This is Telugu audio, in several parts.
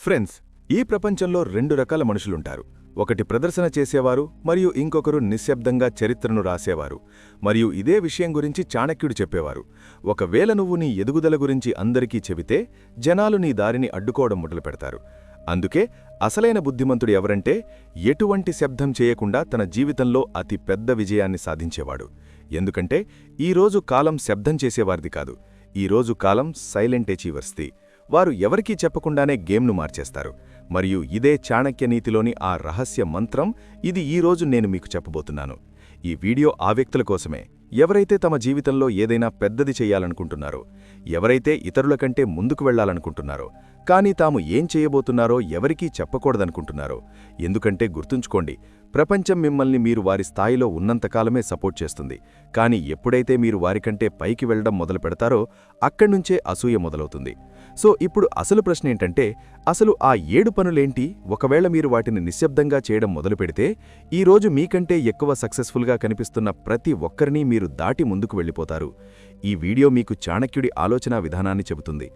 ఫ్రెండ్స్, ఈ ప్రపంచంలో రెండు రకాల మనుషులుంటారు. ఒకటి ప్రదర్శన చేసేవారు మరియు ఇంకొకరు నిశ్శబ్దంగా చరిత్రను రాసేవారు. మరియు ఇదే విషయం గురించి చాణక్యుడు చెప్పేవారు. ఒకవేళ నువ్వు నీ ఎదుగుదల గురించి అందరికీ చెబితే జనాలు నీ దారిని అడ్డుకోవడం మొదలుపెడతారు. అందుకే అసలైన బుద్ధిమంతుడు ఎవరంటే ఎటువంటి శబ్దం చేయకుండా తన జీవితంలో అతి పెద్ద విజయాన్ని సాధించేవాడు. ఎందుకంటే ఈరోజు కాలం శబ్దం చేసేవారిది కాదు. ఈరోజు కాలం సైలెంట్ అచీవర్స్ది. వారు ఎవరికీ చెప్పకుండానే గేమ్ను మార్చేస్తారు. మరియు ఇదే చాణక్య నీతిలోని ఆ రహస్య మంత్రం. ఇది ఈరోజు నేను మీకు చెప్పబోతున్నాను. ఈ వీడియో ఆ వ్యక్తుల కోసమే, ఎవరైతే తమ జీవితంలో ఏదైనా పెద్దది చెయ్యాలనుకుంటున్నారో, ఎవరైతే ఇతరుల కంటే ముందుకు వెళ్లాలనుకుంటున్నారో, కానీ తాము ఏం చేయబోతున్నారో ఎవరికీ చెప్పకూడదనుకుంటున్నారో. ఎందుకంటే గుర్తుంచుకోండి, ప్రపంచం మిమ్మల్ని మీరు వారి స్థాయిలో ఉన్నంతకాలమే సపోర్ట్ చేస్తుంది. కానీ ఎప్పుడైతే మీరు వారికంటే పైకి వెళ్లడం మొదలు పెడతారో అక్కడ్నుంచే అసూయ మొదలవుతుంది. సో ఇప్పుడు అసలు ప్రశ్న ఏంటంటే, అసలు ఆ 7 పనులేంటి? ఒకవేళ మీరు వాటిని నిశ్శబ్దంగా చేయడం మొదలుపెడితే ఈరోజు మీకంటే ఎక్కువ సక్సెస్ఫుల్గా కనిపిస్తున్న ప్రతి ఒక్కరినీ మీరు దాటి ముందుకు వెళ్ళిపోతారు. ఈ వీడియో మీకు చాణక్యుడి ఆలోచనా విధానాన్ని చెబుతుంది.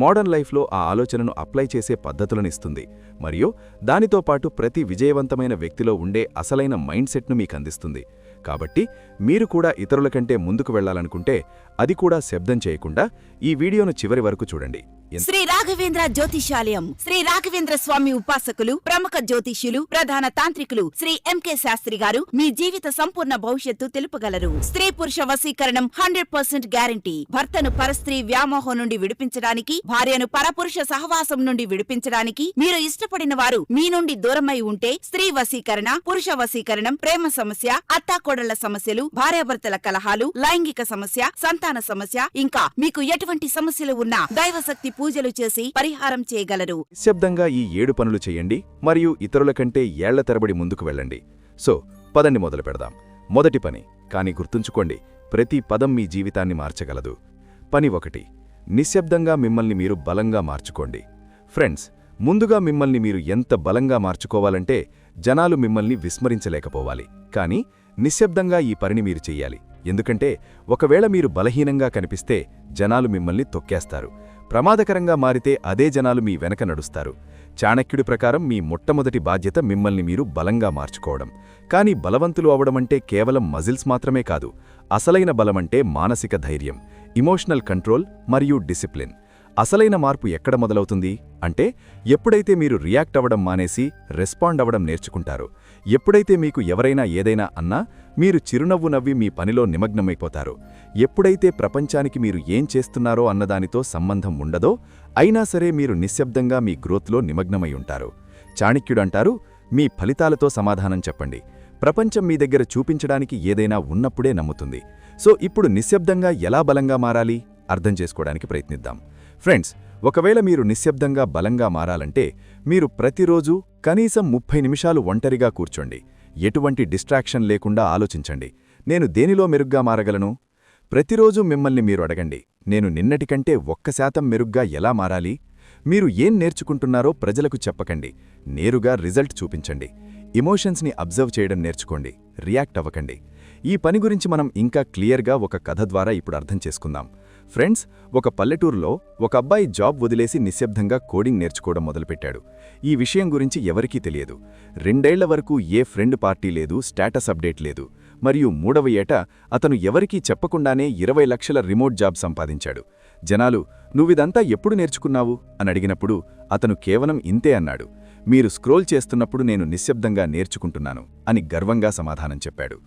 మోడర్న్ లైఫ్లో ఆ ఆలోచనను అప్లై చేసే పద్ధతులను ఇస్తుంది. మరియు దానితో పాటు ప్రతి విజయవంతమైన వ్యక్తిలో ఉండే అసలైన మైండ్ సెట్ను మీకు అందిస్తుంది. కాబట్టి మీరు కూడా ఇతరుల కంటే ముందుకు వెళ్లాలనుకుంటే, అది కూడా శబ్దం చేయకుండా ఈ వీడియోను చివరి వరకు చూడండి. శ్రీ రాఘవేంద్ర జ్యోతిషాలయం, శ్రీ రాఘవేంద్ర స్వామి ఉపాసకులు, ప్రముఖ జ్యోతిష్యులు, ప్రధాన తాంత్రికులు శ్రీ ఎంకే శాస్త్రి గారు మీ జీవిత సంపూర్ణ భవిష్యత్తు తెలుపగలరు. స్త్రీ పురుష వశీకరణం 100% గ్యారంటీ. భర్తను పరస్త్రీ వ్యామోహం నుండి విడిపించడానికి, భార్యను పరపురుష సహవాసం నుండి విడిపించడానికి, మీరు ఇష్టపడిన వారు మీ నుండి దూరమై ఉంటే స్త్రీ వశీకరణ, పురుష వశీకరణం, ప్రేమ సమస్య, అత్తాకోడళ్ల సమస్యలు, భార్యాభర్తల కలహాలు, లైంగిక సమస్య, సంతాన సమస్య, ఇంకా మీకు ఎటువంటి సమస్యలు ఉన్నా దైవశక్తి పూజలు చేసి పరిహారం చేయగలరు. నిశ్శబ్దంగా ఈ 7 పనులు చేయండి మరియు ఇతరుల కంటే ఏళ్ల తరబడి ముందుకు వెళ్ళండి. సో పదండి మొదలు పెడదాం. మొదటి పని, కానీ గుర్తుంచుకోండి, ప్రతి పదం మీ జీవితాన్ని మార్చగలదు. పని 1, నిశ్శబ్దంగా మిమ్మల్ని మీరు బలంగా మార్చుకోండి. ఫ్రెండ్స్, ముందుగా మిమ్మల్ని మీరు ఎంత బలంగా మార్చుకోవాలంటే జనాలు మిమ్మల్ని విస్మరించలేకపోవాలి. కానీ నిశ్శబ్దంగా ఈ పనిని మీరు చెయ్యాలి. ఎందుకంటే ఒకవేళ మీరు బలహీనంగా కనిపిస్తే జనాలు మిమ్మల్ని తొక్కేస్తారు. ప్రమాదకరంగా మారితే అదే జనాలు మీ వెనక నడుస్తారు. చాణక్యుడి ప్రకారం మీ మొట్టమొదటి బాధ్యత మిమ్మల్ని మీరు బలంగా మార్చుకోవడం. కానీ బలవంతులు అవడమంటే కేవలం మజిల్స్ మాత్రమే కాదు. అసలైన బలమంటే మానసిక ధైర్యం, ఇమోషనల్ కంట్రోల్ మరియు డిసిప్లిన్. అసలైన మార్పు ఎక్కడ మొదలవుతుంది అంటే, ఎప్పుడైతే మీరు రియాక్ట్ అవ్వడం మానేసి రెస్పాండ్ అవ్వడం నేర్చుకుంటారో, ఎప్పుడైతే మీకు ఎవరైనా ఏదైనా అన్నా మీరు చిరునవ్వు నవ్వి మీ పనిలో నిమగ్నమైపోతారో, ఎప్పుడైతే ప్రపంచానికి మీరు ఏం చేస్తున్నారో అన్నదానితో సంబంధం ఉండదో, అయినా సరే మీరు నిశ్శబ్దంగా మీ గ్రోత్లో నిమగ్నమై ఉంటారు. చాణక్యుడంటారు, మీ ఫలితాలతో సమాధానం చెప్పండి. ప్రపంచం మీ దగ్గర చూపించడానికి ఏదైనా ఉన్నప్పుడే నమ్ముతుంది. సో ఇప్పుడు నిశ్శబ్దంగా ఎలా బలంగా మారాలి అర్థం చేసుకోవడానికి ప్రయత్నిద్దాం. ఫ్రెండ్స్, ఒకవేళ మీరు నిశ్శబ్దంగా బలంగా మారాలంటే మీరు ప్రతిరోజు కనీసం 30 నిమిషాలు ఒంటరిగా కూర్చోండి. ఎటువంటి డిస్ట్రాక్షన్ లేకుండా ఆలోచించండి. నేను దేనిలో మెరుగ్గా మారగలను? ప్రతిరోజు మిమ్మల్ని మీరు అడగండి, నేను నిన్నటికంటే 1% మెరుగ్గా ఎలా మారాలి? మీరు ఏం నేర్చుకుంటున్నారో ప్రజలకు చెప్పకండి. నేరుగా రిజల్ట్ చూపించండి. ఎమోషన్స్ని అబ్జర్వ్ చేయడం నేర్చుకోండి. రియాక్ట్ అవ్వకండి. ఈ పని గురించి మనం ఇంకా క్లియర్గా ఒక కథ ద్వారా ఇప్పుడు అర్థం చేసుకుందాం. ఫ్రెండ్స్, ఒక పల్లెటూరులో ఒక అబ్బాయి జాబ్ వదిలేసి నిశ్శబ్దంగా కోడింగ్ నేర్చుకోవడం మొదలుపెట్టాడు. ఈ విషయం గురించి ఎవరికీ తెలియదు. 2 ఏళ్ల వరకు ఏ ఫ్రెండ్ పార్టీ లేదు, స్టేటస్ అప్డేట్ లేదు. మరియు 3వ ఏట అతను ఎవరికీ చెప్పకుండానే 20 లక్షల రిమోట్ జాబ్ సంపాదించాడు. జనాలు, నువ్విదంతా ఎప్పుడు నేర్చుకున్నావు అని అడిగినప్పుడు అతను కేవలం ఇంతే అన్నాడు. మీరు స్క్రోల్ చేస్తున్నప్పుడు నేను నిశ్శబ్దంగా నేర్చుకుంటున్నాను అని గర్వంగా సమాధానం చెప్పాడు.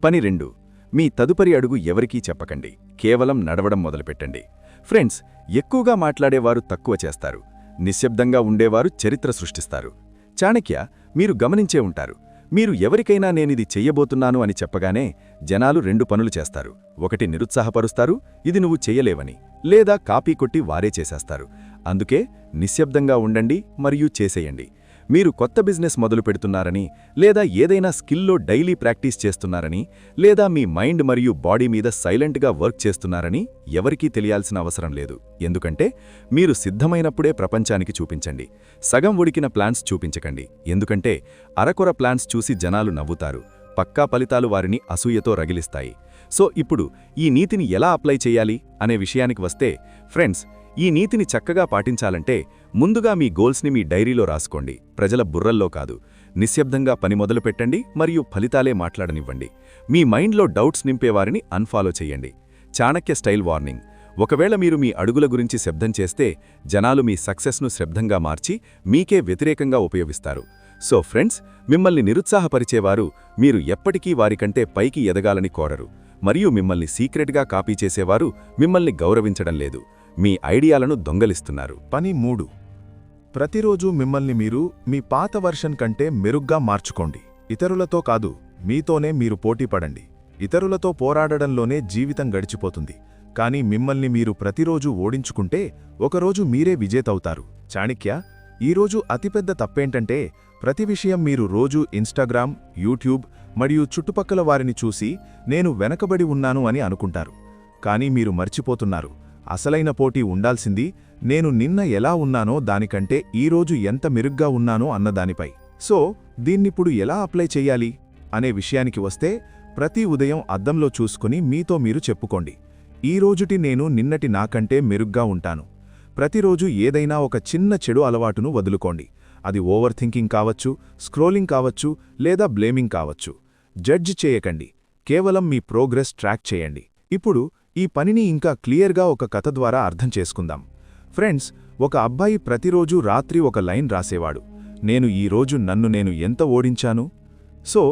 పని 2, మీ తదుపరి అడుగు ఎవరికీ చెప్పకండి. కేవలం నడవడం మొదలుపెట్టండి. ఫ్రెండ్స్, ఎక్కువగా మాట్లాడేవారు తక్కువ చేస్తారు. నిశ్శబ్దంగా ఉండేవారు చరిత్ర సృష్టిస్తారు. చాణక్య, మీరు గమనించే ఉంటారు, మీరు ఎవరికైనా నేనిది చెయ్యబోతున్నాను అని చెప్పగానే జనాలు 2 పనులు చేస్తారు. ఒకటి నిరుత్సాహపరుస్తారు, ఇది నువ్వు చెయ్యలేవని, లేదా కాపీ కొట్టి వారే చేసేస్తారు. అందుకే నిశ్శబ్దంగా ఉండండి మరియు చేసేయండి. మీరు కొత్త బిజినెస్ మొదలు పెడుతున్నారని, లేదా ఏదైనా స్కిల్లో డైలీ ప్రాక్టీస్ చేస్తున్నారని, లేదా మీ మైండ్ మరియు బాడీ మీద సైలెంట్గా వర్క్ చేస్తున్నారని ఎవరికీ తెలియాల్సిన అవసరం లేదు. ఎందుకంటే మీరు సిద్ధమైనప్పుడే ప్రపంచానికి చూపించండి. సగం ఉడికిన ప్లాన్స్ చూపించకండి. ఎందుకంటే అరకొర ప్లాన్స్ చూసి జనాలు నవ్వుతారు. పక్కా ఫలితాలు వారిని అసూయతో రగిలిస్తాయి. సో ఇప్పుడు ఈ నీతిని ఎలా అప్లై చేయాలి అనే విషయానికి వస్తే, ఫ్రెండ్స్, ఈ నీతిని చక్కగా పాటించాలంటే ముందుగా మీ గోల్స్ని మీ డైరీలో రాసుకోండి, ప్రజల బుర్రల్లో కాదు. నిశ్శబ్దంగా పని మొదలుపెట్టండి మరియు ఫలితాలే మాట్లాడనివ్వండి. మీ మైండ్లో డౌట్స్ నింపేవారిని అన్ఫాలో చెయ్యండి. చాణక్య స్టైల్ వార్నింగ్: ఒకవేళ మీరు మీ అడుగుల గురించి శబ్దం చేస్తే జనాలు మీ సక్సెస్ను శ్రబ్దంగా మార్చి మీకే వ్యతిరేకంగా ఉపయోగిస్తారు. సో ఫ్రెండ్స్, మిమ్మల్ని నిరుత్సాహపరిచేవారు మీరు ఎప్పటికీ వారికంటే పైకి ఎదగాలని కోరరు, మరియు మిమ్మల్ని సీక్రెట్గా కాపీ చేసేవారు మిమ్మల్ని గౌరవించడం లేదు, మీ ఐడియాలను దొంగలిస్తున్నారు. పని 3. ప్రతిరోజు మిమ్మల్ని మీరు మీ పాత వర్షన్ కంటే మెరుగ్గా మార్చుకోండి. ఇతరులతో కాదు, మీతోనే మీరు పోటీపడండి. ఇతరులతో పోరాడడంలోనే జీవితం గడిచిపోతుంది, కానీ మిమ్మల్ని మీరు ప్రతిరోజు ఓడించుకుంటే ఒకరోజు మీరే విజేతవుతారు. చాణక్య: ఈరోజు అతిపెద్ద తప్పేంటంటే ప్రతి విషయం మీరు రోజూ ఇన్స్టాగ్రామ్, యూట్యూబ్ మరియు చుట్టుపక్కల వారిని చూసి నేను వెనకబడి ఉన్నాను అని అనుకుంటారు. కానీ మీరు మర్చిపోతున్నారు, అసలైన పోటీ ఉండాల్సింది నేను నిన్న ఎలా ఉన్నానో దానికంటే ఈరోజు ఎంత మెరుగ్గా ఉన్నానో అన్నదానిపై. సో దీన్నిప్పుడు ఎలా అప్లై చెయ్యాలి అనే విషయానికి వస్తే, ప్రతి ఉదయం అద్దంలో చూసుకుని మీతో మీరు చెప్పుకోండి, ఈరోజుటి నేను నిన్నటి నాకంటే మెరుగ్గా ఉంటాను. ప్రతిరోజు ఏదైనా ఒక చిన్న చెడు అలవాటును వదులుకోండి. అది ఓవర్ థింకింగ్ కావచ్చు, స్క్రోలింగ్ కావచ్చు, లేదా బ్లేమింగ్ కావచ్చు. జడ్జ్ చేయకండి, కేవలం మీ ప్రోగ్రెస్ ట్రాక్ చేయండి. ఇప్పుడు ఈ పనిని ఇంకా క్లియర్గా ఒక కథ ద్వారా అర్థం చేసుకుందాం. ఫ్రెండ్స్, ఒక అబ్బాయి ప్రతిరోజూ రాత్రి ఒక లైన్ రాసేవాడు, నేను ఈరోజు నన్ను నేను ఎంత ఓడించాను. సో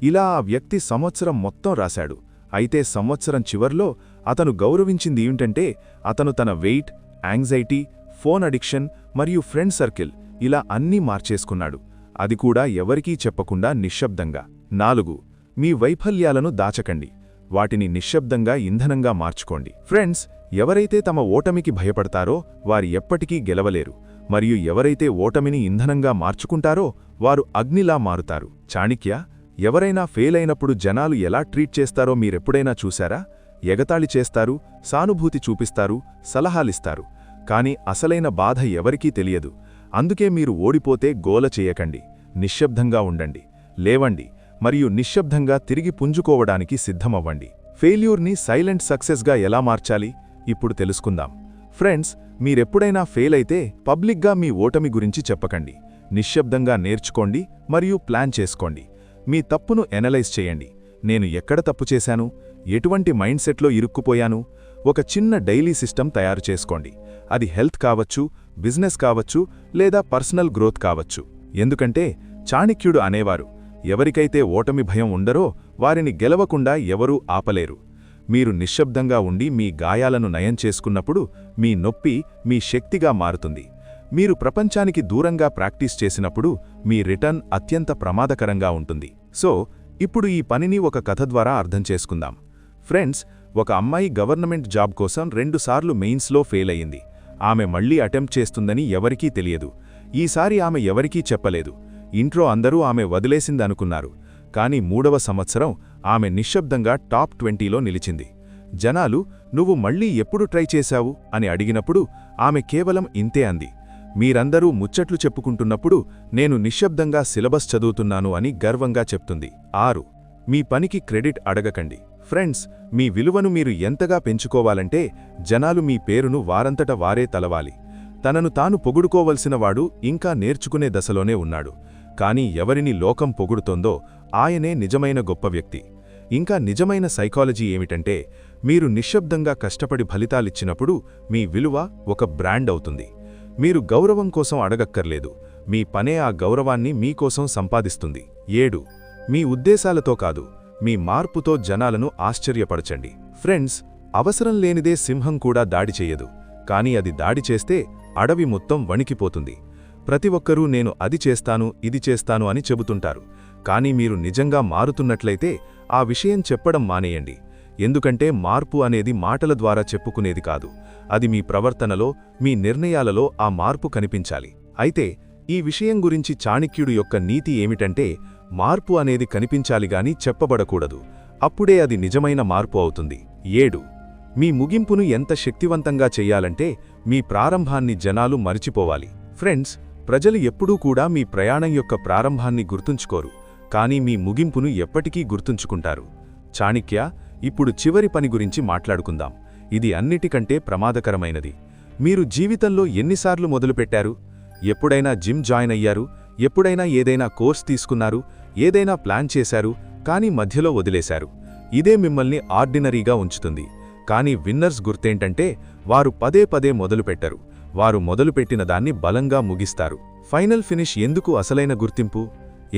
ఇలా ఆ వ్యక్తి సంవత్సరం మొత్తం రాశాడు. అయితే సంవత్సరం చివర్లో అతను గౌరవించింది ఏమిటంటే అతను తన వెయిట్, యాంగ్జైటీ, ఫోన్ అడిక్షన్ మరియు ఫ్రెండ్ సర్కిల్ ఇలా అన్నీ మార్చేసుకున్నాడు. అది కూడా ఎవరికీ చెప్పకుండా నిశ్శబ్దంగా. 4. మీ వైఫల్యాలను దాచకండి, వాటిని నిశ్శబ్దంగా ఇంధనంగా మార్చుకోండి. ఫ్రెండ్స్, ఎవరైతే తమ ఓటమికి భయపడతారో వారు ఎప్పటికీ గెలవలేరు, మరియు ఎవరైతే ఓటమిని ఇంధనంగా మార్చుకుంటారో వారు అగ్నిలా మారుతారు. చాణక్య: ఎవరైనా ఫెయిల్ అయినప్పుడు జనాలు ఎలా ట్రీట్ చేస్తారో మీరెప్పుడైనా చూశారా? ఎగతాళి చేస్తారు, సానుభూతి చూపిస్తారు, సలహాలిస్తారు, కానీ అసలైన బాధ ఎవరికీ తెలియదు. అందుకే మీరు ఓడిపోతే గోల చేయకండి, నిశ్శబ్దంగా ఉండండి, లేవండి మరియు నిశ్శబ్దంగా తిరిగి పుంజుకోవడానికి సిద్ధమవ్వండి. ఫెయిల్యూర్ని సైలెంట్ సక్సెస్గా ఎలా మార్చాలి ఇప్పుడు తెలుసుకుందాం. ఫ్రెండ్స్, మీరెప్పుడైనా ఫెయిల్ అయితే పబ్లిక్గా మీ ఓటమి గురించి చెప్పకండి. నిశ్శబ్దంగా నేర్చుకోండి మరియు ప్లాన్ చేసుకోండి. మీ తప్పును ఎనలైజ్ చేయండి. నేను ఎక్కడ తప్పు చేశాను, ఎటువంటి మైండ్ సెట్లో ఇరుక్కుపోయాను. ఒక చిన్న డైలీ సిస్టమ్ తయారు చేసుకోండి. అది హెల్త్ కావచ్చు, బిజినెస్ కావచ్చు, లేదా పర్సనల్ గ్రోత్ కావచ్చు. ఎందుకంటే చాణక్యుడు అనేవారు, ఎవరికైతే ఓటమి భయం ఉండరో వారిని గెలవకుండా ఎవరూ ఆపలేరు. మీరు నిశ్శబ్దంగా ఉండి మీ గాయాలను నయం చేసుకున్నప్పుడు మీ నొప్పి మీ శక్తిగా మారుతుంది. మీరు ప్రపంచానికి దూరంగా ప్రాక్టీస్ చేసినప్పుడు మీ రిటర్న్ అత్యంత ప్రమాదకరంగా ఉంటుంది. సో ఇప్పుడు ఈ పనిని ఒక కథ ద్వారా అర్థం చేసుకుందాం. ఫ్రెండ్స్, ఒక అమ్మాయి గవర్నమెంట్ జాబ్ కోసం 2 సార్లు మెయిన్స్లో ఫెయిల్ అయ్యింది. ఆమె మళ్లీ అటెంప్ట్ చేస్తుందని ఎవరికీ తెలియదు. ఈసారి ఆమె ఎవరికీ చెప్పలేదు. ఇంట్లో అందరూ ఆమె వదిలేసిందనుకున్నారు. కానీ 3వ సంవత్సరం ఆమె నిశ్శబ్దంగా టాప్ 20లో నిలిచింది. జనాలు నువ్వు మళ్లీ ఎప్పుడు ట్రై చేశావు అని అడిగినప్పుడు ఆమె కేవలం ఇంతే అంది. మీరందరూ ముచ్చట్లు చెప్పుకుంటున్నప్పుడు నేను నిశ్శబ్దంగా సిలబస్ చదువుతున్నాను అని గర్వంగా చెప్తుంది. 6. మీ పనికి క్రెడిట్ అడగకండి. ఫ్రెండ్స్, మీ విలువను మీరు ఎంతగా పెంచుకోవాలంటే జనాలు మీ పేరును వారంతట వారే తలవాలి. తనను తాను పొగుడుకోవలసినవాడు ఇంకా నేర్చుకునే దశలోనే ఉన్నాడు. కానీ ఎవరిని లోకం పొగుడుతోందో ఆయనే నిజమైన గొప్ప వ్యక్తి. ఇంకా నిజమైన సైకాలజీ ఏమిటంటే, మీరు నిశ్శబ్దంగా కష్టపడి ఫలితాలిచ్చినప్పుడు మీ విలువ ఒక బ్రాండ్ అవుతుంది. మీరు గౌరవం కోసం అడగక్కర్లేదు, మీ పనే ఆ గౌరవాన్ని మీకోసం సంపాదిస్తుంది. 7. మీ ఉద్దేశాలతో కాదు, మీ మార్పుతో జనాలను ఆశ్చర్యపరచండి. ఫ్రెండ్స్, అవసరం లేనిదే సింహం కూడా దాడి చెయ్యదు, కానీ అది దాడి చేస్తే అడవి మొత్తం వణికిపోతుంది. ప్రతి ఒక్కరూ నేను అది చేస్తాను, ఇది చేస్తాను అని చెబుతుంటారు. కానీ మీరు నిజంగా మారుతున్నట్లయితే ఆ విషయం చెప్పడం మానేయండి. ఎందుకంటే మార్పు అనేది మాటల ద్వారా చెప్పుకునేది కాదు. అది మీ ప్రవర్తనలో, మీ నిర్ణయాలలో ఆ మార్పు కనిపించాలి. అయితే ఈ విషయం గురించి చాణక్యుడు యొక్క నీతి ఏమిటంటే, మార్పు అనేది కనిపించాలిగాని చెప్పబడకూడదు. అప్పుడే అది నిజమైన మార్పు అవుతుంది. 7. మీ ముగింపును ఎంత శక్తివంతంగా చెయ్యాలంటే మీ ప్రారంభాన్ని జనాలు మరిచిపోవాలి. ఫ్రెండ్స్, ప్రజలు ఎప్పుడూ కూడా మీ ప్రయాణం యొక్క ప్రారంభాన్ని గుర్తుంచుకోరు, కానీ మీ ముగింపును ఎప్పటికీ గుర్తుంచుకుంటారు. చాణక్య, ఇప్పుడు చివరి పని గురించి మాట్లాడుకుందాం. ఇది అన్నిటికంటే ప్రమాదకరమైనది. మీరు జీవితంలో ఎన్నిసార్లు మొదలుపెట్టారు? ఎప్పుడైనా జిమ్ జాయిన్ అయ్యారు, ఎప్పుడైనా ఏదైనా కోర్స్ తీసుకున్నారు, ఏదైనా ప్లాన్ చేశారు, కానీ మధ్యలో వదిలేశారు. ఇదే మిమ్మల్ని ఆర్డినరీగా ఉంచుతుంది. కానీ విన్నర్స్ గుర్తేంటంటే వారు పదే పదే మొదలుపెట్టరు. వారు మొదలుపెట్టిన దాన్ని బలంగా ముగిస్తారు. ఫైనల్ ఫినిష్ ఎందుకు అసలైన గుర్తింపు?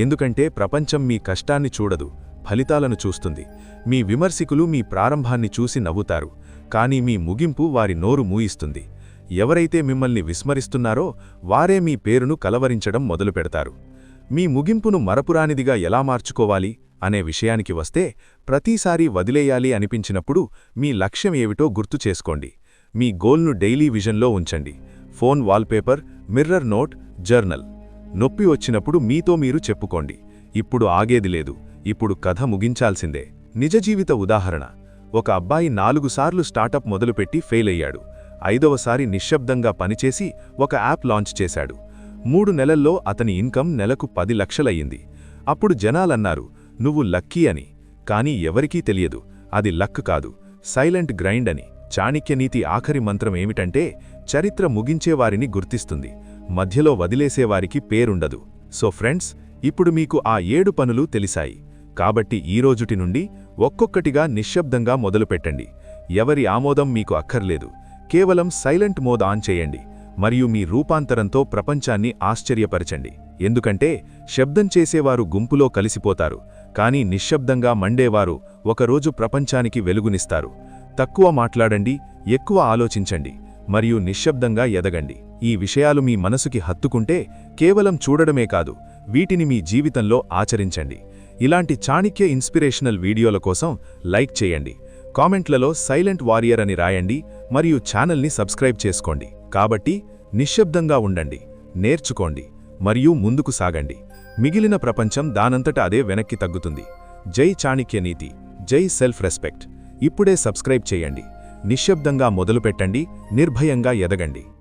ఎందుకంటే ప్రపంచం మీ కష్టాన్ని చూడదు, ఫలితాలను చూస్తుంది. మీ విమర్శకులు మీ ప్రారంభాన్ని చూసి నవ్వుతారు, కానీ మీ ముగింపు వారి నోరు మూయిస్తుంది. ఎవరైతే మిమ్మల్ని విస్మరిస్తున్నారో వారే మీ పేరును కలవరించడం మొదలుపెడతారు. మీ ముగింపును మరపురానిదిగా ఎలా మార్చుకోవాలి అనే విషయానికి వస్తే, ప్రతిసారీ వదిలేయాలి అనిపించినప్పుడు మీ లక్ష్యం ఏమిటో గుర్తు చేసుకోండి. మీ గోల్ను డైలీ విజన్లో ఉంచండి. Phone wallpaper, mirror note, journal. నొప్పి వచ్చినప్పుడు మీతో మీరు చెప్పుకోండి, ఇప్పుడు ఆగేది లేదు, ఇప్పుడు కథ ముగించాల్సిందే. నిజ జీవిత ఉదాహరణ. ఒక అబ్బాయి 4 సార్లు స్టార్టప్ మొదలుపెట్టి ఫెయిల్ అయ్యాడు. 5వసారి నిశ్శబ్దంగా పనిచేసి ఒక యాప్ లాంచ్ చేశాడు. 3 నెలల్లో అతని ఇన్కమ్ నెలకు 10 లక్షలయ్యింది. అప్పుడు జనాలన్నారు, నువ్వు లక్కీ అని. కానీ ఎవరికీ తెలియదు, అది లక్ కాదు, సైలెంట్ గ్రైండ్ అని. చాణక్యనీతి ఆఖరి మంత్రం ఏమిటంటే, చరిత్ర ముగించేవారిని గుర్తిస్తుంది, మధ్యలో వదిలేసేవారికి పేరుండదు. సో ఫ్రెండ్స్, ఇప్పుడు మీకు ఆ 7 పనులు తెలిసాయి. కాబట్టి ఈరోజుటి నుండి ఒక్కొక్కటిగా నిశ్శబ్దంగా మొదలుపెట్టండి. ఎవరి ఆమోదం మీకు అక్కర్లేదు. కేవలం సైలెంట్ మోడ్ ఆన్ చేయండి మరియు మీ రూపాంతరంతో ప్రపంచాన్ని ఆశ్చర్యపరచండి. ఎందుకంటే శబ్దం చేసేవారు గుంపులో కలిసిపోతారు, కానీ నిశ్శబ్దంగా మండేవారు ఒకరోజు ప్రపంచానికి వెలుగునిస్తారు. తక్కువ మాట్లాడండి, ఎక్కువ ఆలోచించండి మరియు నిశ్శబ్దంగా ఎదగండి. ఈ విషయాలు మీ మనసుకి హత్తుకుంటే కేవలం చూడడమే కాదు, వీటిని మీ జీవితంలో ఆచరించండి. ఇలాంటి చాణక్య ఇన్స్పిరేషనల్ వీడియోల కోసం లైక్ చేయండి, కామెంట్లలో సైలెంట్ వారియర్ అని రాయండి మరియు ఛానల్ని సబ్స్క్రైబ్ చేసుకోండి. కాబట్టి నిశ్శబ్దంగా ఉండండి, నేర్చుకోండి మరియు ముందుకు సాగండి. మిగిలిన ప్రపంచం దానంతట అదే వెనక్కి తగ్గుతుంది. జై చాణక్య నీతి, జై సెల్ఫ్ రెస్పెక్ట్. ఇప్పుడే సబ్స్క్రైబ్ చేయండి. నిశ్శబ్దంగా మొదలుపెట్టండి, నిర్భయంగా ఎదగండి.